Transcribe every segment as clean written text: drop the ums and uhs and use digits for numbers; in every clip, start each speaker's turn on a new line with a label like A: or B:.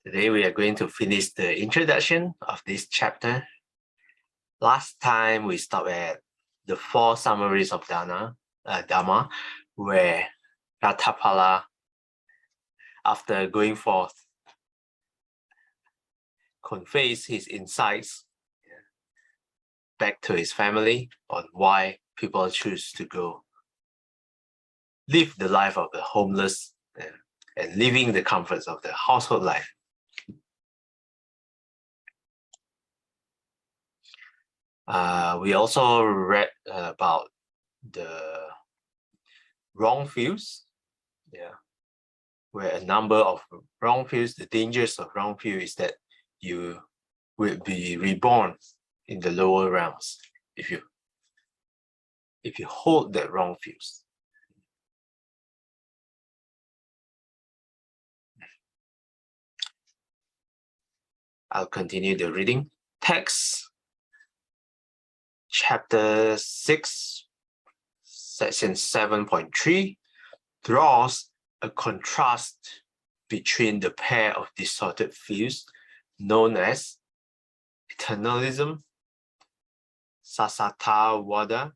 A: Today we are going to finish the introduction of this chapter. Last time we stopped at the 4 summaries of Dharma, where Ratapala, after going forth, conveys his insights back to his family on why people choose to go live the life of the homeless and living the comforts of the household life. We also read about the wrong views, where a number of wrong views, the dangers of wrong view is that you will be reborn in the lower realms if you hold that wrong views. I'll continue the reading. Text, chapter 6, section 7.3, draws a contrast between the pair of distorted views known as eternalism, sasatawada,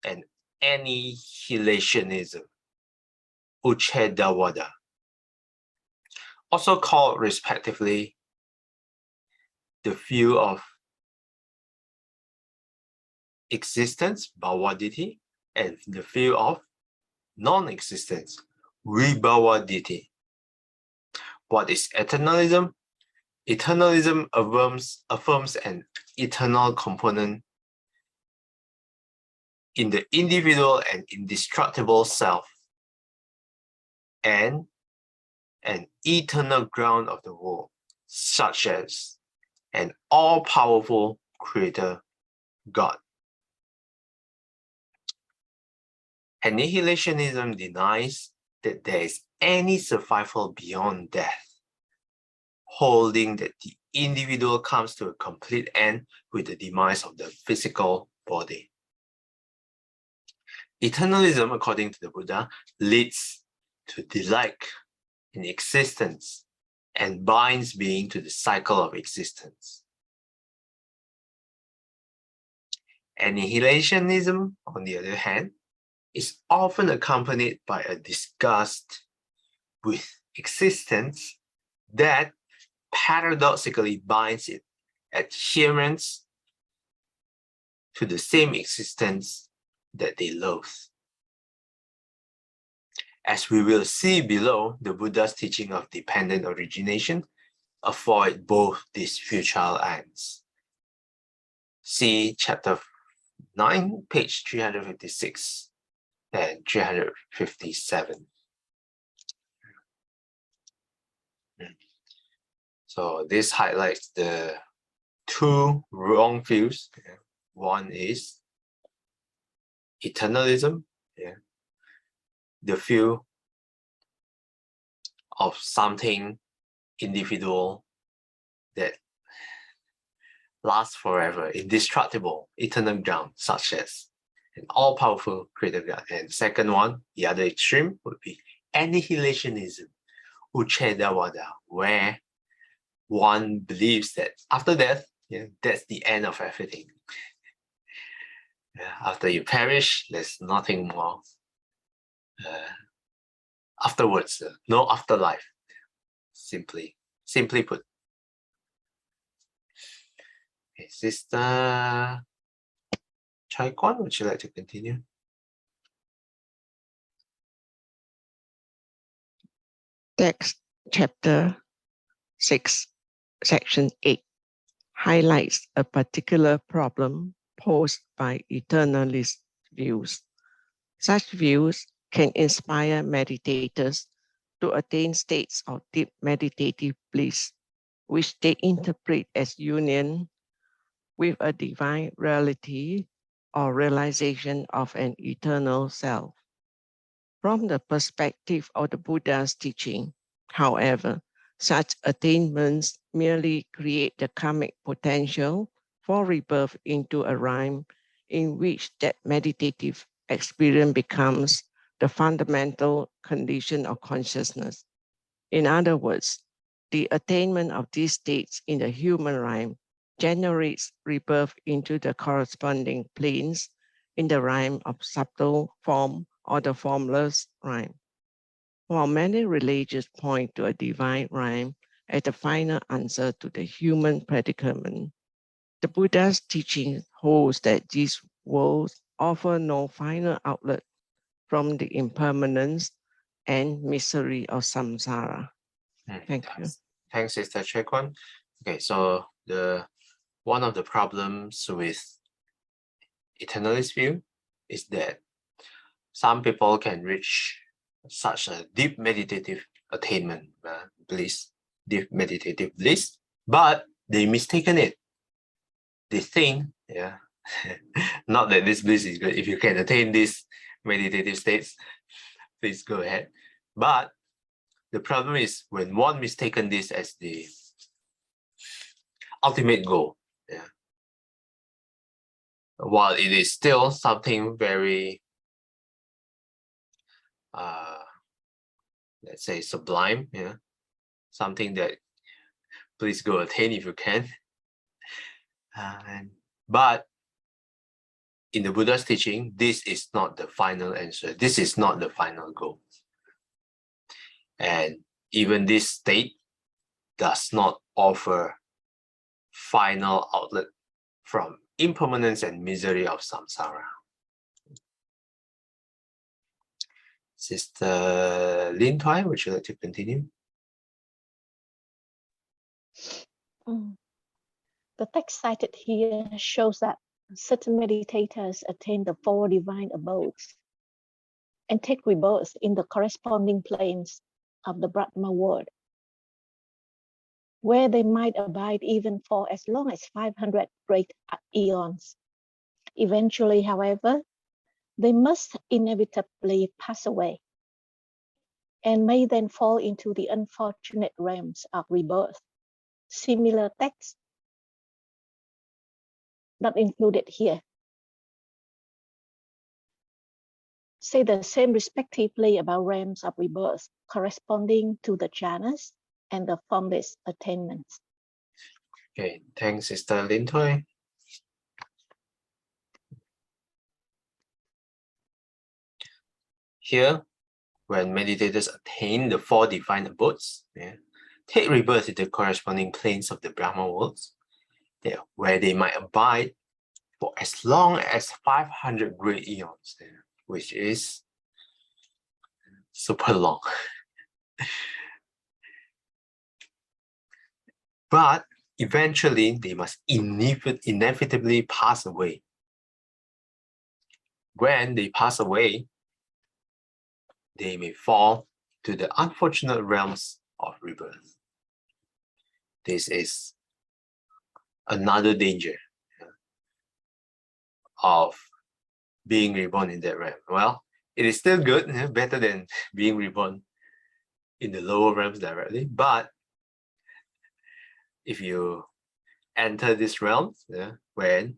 A: and annihilationism, uchedawada, also called respectively the view of existence, bhavaditi, and the view of non-existence, vibhavaditi. What is eternalism? Eternalism affirms an eternal component in the individual and indestructible self, and an eternal ground of the world, such as an all-powerful creator God. Annihilationism denies that there is any survival beyond death, holding that the individual comes to a complete end with the demise of the physical body. Eternalism, according to the Buddha, leads to delight in existence and binds being to the cycle of existence. Annihilationism, on the other hand, is often accompanied by a disgust with existence that paradoxically binds its adherents to the same existence that they loathe. As we will see below, the Buddha's teaching of dependent origination avoid both these futile ends. See chapter 9, page 356 and 357. So this highlights the 2 wrong views. One is eternalism, the view of something individual that lasts forever, indestructible, eternal ground, such as an all-powerful creator God. And second one, the other extreme, would be annihilationism, uchedawada, where one believes that after death, that's the end of everything. After you perish, there's nothing more. Afterwards, no afterlife. Simply put. Okay, Sister Chai Kwan, would you like to continue?
B: Text chapter 6, section 8 highlights a particular problem posed by eternalist views. Such views can inspire meditators to attain states of deep meditative bliss, which they interpret as union with a divine reality or realization of an eternal self. From the perspective of the Buddha's teaching, however, such attainments merely create the karmic potential for rebirth into a realm in which that meditative experience becomes the fundamental condition of consciousness. In other words, the attainment of these states in the human rhyme generates rebirth into the corresponding planes in the rhyme of subtle form or the formless rhyme. While many religions point to a divine rhyme as the final answer to the human predicament, the Buddha's teaching holds that these worlds offer no final outlet from the impermanence and misery of samsara. Thank you.
A: Thanks, Sister Chekwan. Okay, so one of the problems with Eternalist View is that some people can reach such a deep meditative attainment, bliss, deep meditative bliss, but they mistaken it. They think, not that this bliss is good. If you can attain these meditative states, please go ahead. But the problem is when one mistaken this as the ultimate goal, while it is still something very, let's say, sublime, something that please go attain if you can. But in the Buddha's teaching, this is not the final answer. This is not the final goal. And even this state does not offer final outlet from impermanence and misery of samsara. Sister Lin Twai, would you like to continue?
C: The text cited here shows that certain meditators attain the 4 divine abodes and take rebirth in the corresponding planes of the Brahma world, where they might abide even for as long as 500 great eons. Eventually, however, they must inevitably pass away and may then fall into the unfortunate realms of rebirth. Similar texts not included here say the same respectively about realms of rebirth corresponding to the jhanas and the formless attainments.
A: Okay, thanks, Sister Lin Twai. Here, when meditators attain the 4 divine abodes, take rebirth in the corresponding planes of the Brahma worlds, where they might abide for as long as 500 great eons, which is super long. But eventually, they must inevitably pass away. When they pass away, they may fall to the unfortunate realms of rebirth. This is another danger of being reborn in that realm. Well, it is still good, better than being reborn in the lower realms directly. But if you enter this realm, when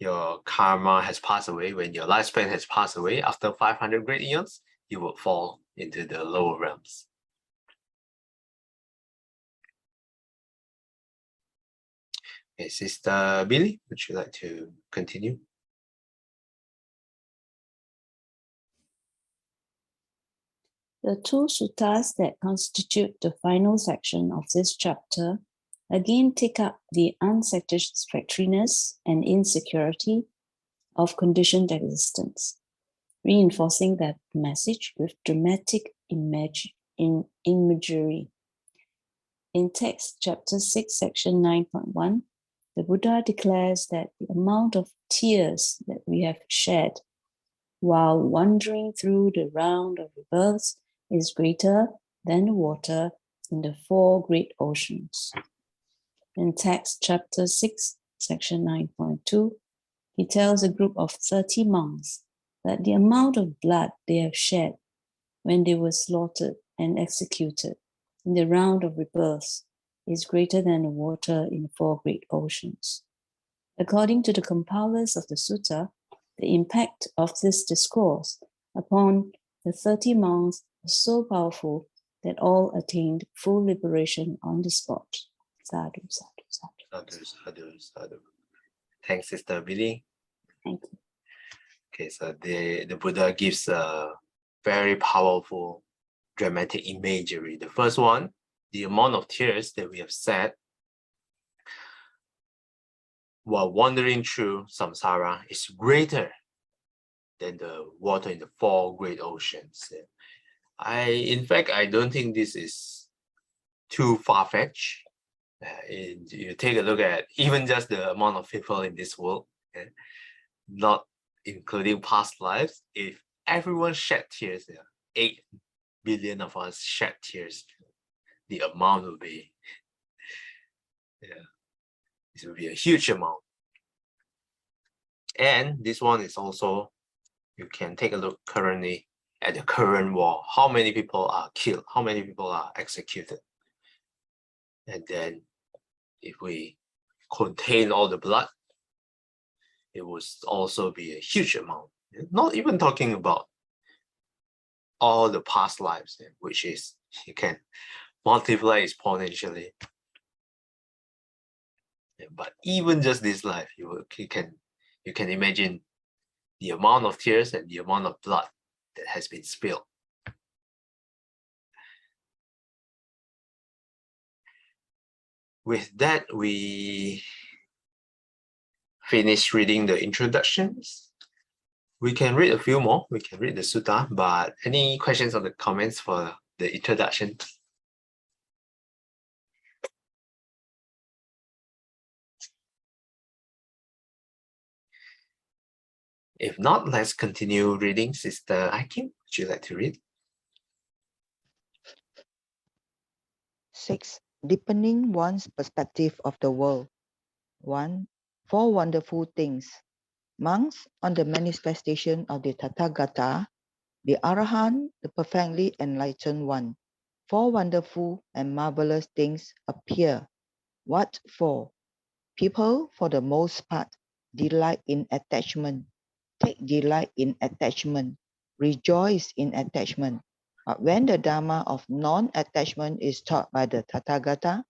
A: your karma has passed away, when your lifespan has passed away after 500 great eons, you will fall into the lower realms. Okay, Sister Billy, would you like to continue?
D: The 2 suttas that constitute the final section of this chapter again take up the unsatisfactoriness and insecurity of conditioned existence, reinforcing that message with dramatic imagery. In text chapter 6, section 9.1, the Buddha declares that the amount of tears that we have shed while wandering through the round of rebirths is greater than the water in the 4 great oceans. In text chapter 6, section 9.2, he tells a group of 30 monks that the amount of blood they have shed when they were slaughtered and executed in the round of rebirths is greater than the water in the 4 great oceans. According to the compilers of the sutta, the impact of this discourse upon the 30 monks was so powerful that all attained full liberation on the spot. Sadhu, sadhu, sadhu.
A: Sadhu, sadhu, sadhu. Thanks, Sister Billy.
D: Thank you.
A: Okay, so the Buddha gives a very powerful dramatic imagery. The first one, the amount of tears that we have said while wandering through samsara is greater than the water in the 4 great oceans. In fact, I don't think this is too far-fetched. You take a look at even just the amount of people in this world, not including past lives. If everyone shed tears, 8 billion of us shed tears, the amount will be, it will be a huge amount. And this one is also, you can take a look currently at the current war. How many people are killed? How many people are executed? And then if we contain all the blood, it will also be a huge amount. Not even talking about all the past lives, which is, you can multiply exponentially. But even just this life, you can imagine the amount of tears and the amount of blood that has been spilled. With that, we finish reading the introductions. We can read a few more. We can read the sutta, but any questions or the comments for the introduction? If not, let's continue reading. Sister Akim, would you like to read?
E: 6. Deepening one's perspective of the world. 1. 4 wonderful things. Monks on the manifestation of the Tathagata, the Arahant, the perfectly enlightened one. 4 wonderful and marvelous things appear. What for? People, for the most part, delight in attachment, take delight in attachment, rejoice in attachment. But when the Dharma of non-attachment is taught by the Tathagata,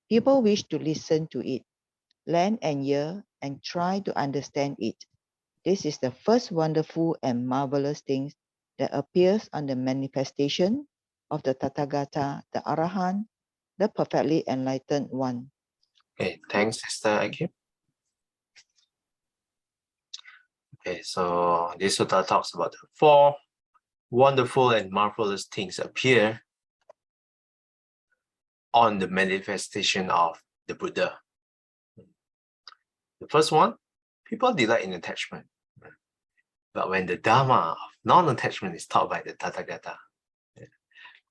E: people wish to listen to it, lend an ear, and try to understand it. This is the first wonderful and marvelous thing that appears on the manifestation of the Tathagata, the Arahant, the perfectly enlightened one.
A: Okay, thanks, Sister Akim. Okay, so this sutta talks about the 4 wonderful and marvelous things appear on the manifestation of the Buddha. The first one, people delight in attachment. But when the Dharma of non-attachment is taught by the Tathagata,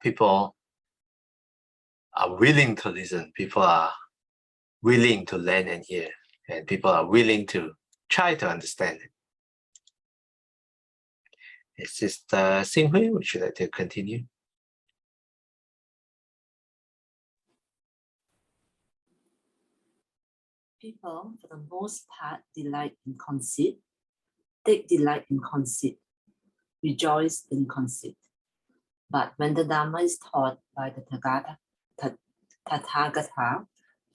A: people are willing to listen, people are willing to lend an ear, and people are willing to try to understand it. Sister Xinghui, would you like to continue?
F: People, for the most part, delight in conceit, take delight in conceit, rejoice in conceit. But when the Dharma is taught by the Tathagata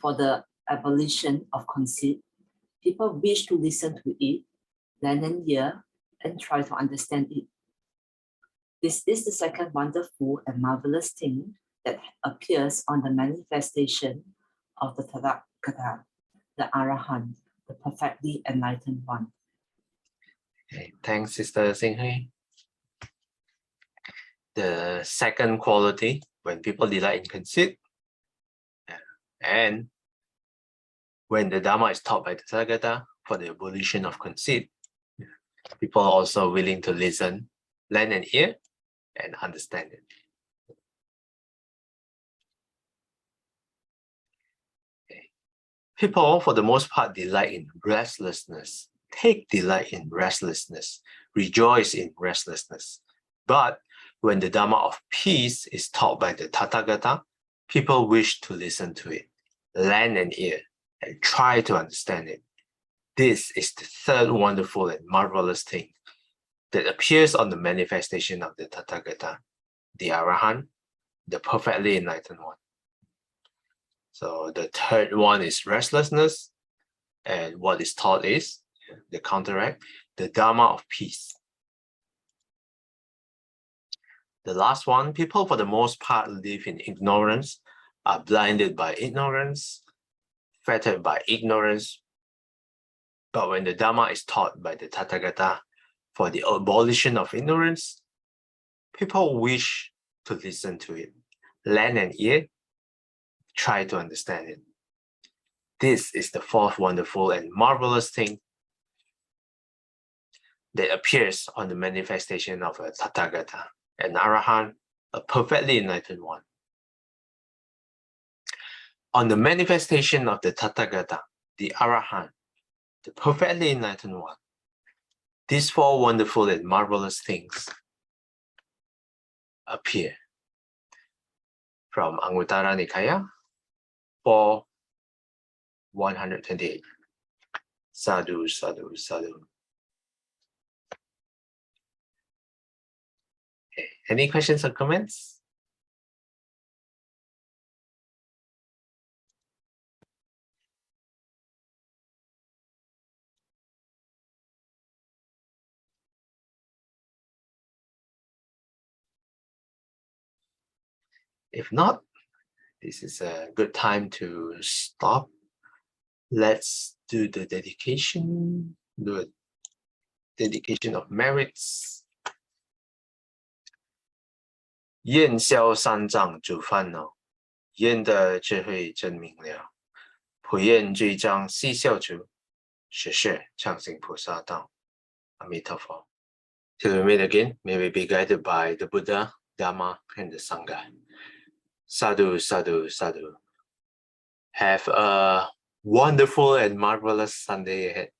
F: for the abolition of conceit, people wish to listen to it, lend an ear, and try to understand it. This is the second wonderful and marvelous thing that appears on the manifestation of the Tathagata, the Arahant, the perfectly enlightened one.
A: Okay, thanks, Sister Xinghui. The second quality, when people delight in conceit, and when the Dharma is taught by the Tathagata for the abolition of conceit, people are also willing to listen, lend an ear, and understand it. Okay. People, for the most part, delight in restlessness, take delight in restlessness, rejoice in restlessness. But when the Dharma of peace is taught by the Tathagata, people wish to listen to it, lend an ear, and try to understand it. This is the third wonderful and marvelous thing that appears on the manifestation of the Tathagata, the Arahant, the perfectly enlightened one. So the third one is restlessness, and what is taught is the counteract, the Dharma of peace. The last one, people for the most part live in ignorance, are blinded by ignorance, fettered by ignorance. But when the Dharma is taught by the Tathagata for the abolition of ignorance, people wish to listen to it, lend an ear, try to understand it. This is the fourth wonderful and marvelous thing that appears on the manifestation of a Tathagata, an Arahant, a perfectly enlightened one. On the manifestation of the Tathagata, the Arahant, the perfectly enlightened one, these four wonderful and marvelous things appear. From Anguttara Nikaya 4:128. Sadhu, sadhu, sadhu. Okay. Any questions or comments? If not, this is a good time to stop. Let's do the dedication, do a dedication of merits. 愿消三障诸烦恼，愿得智慧真明了。普愿罪障悉消除，实是常行菩萨道。阿弥陀佛。Till we meet again, may we be guided by the Buddha, Dharma, and the Sangha. Sadhu, sadhu, sadhu. Have a wonderful and marvelous Sunday ahead.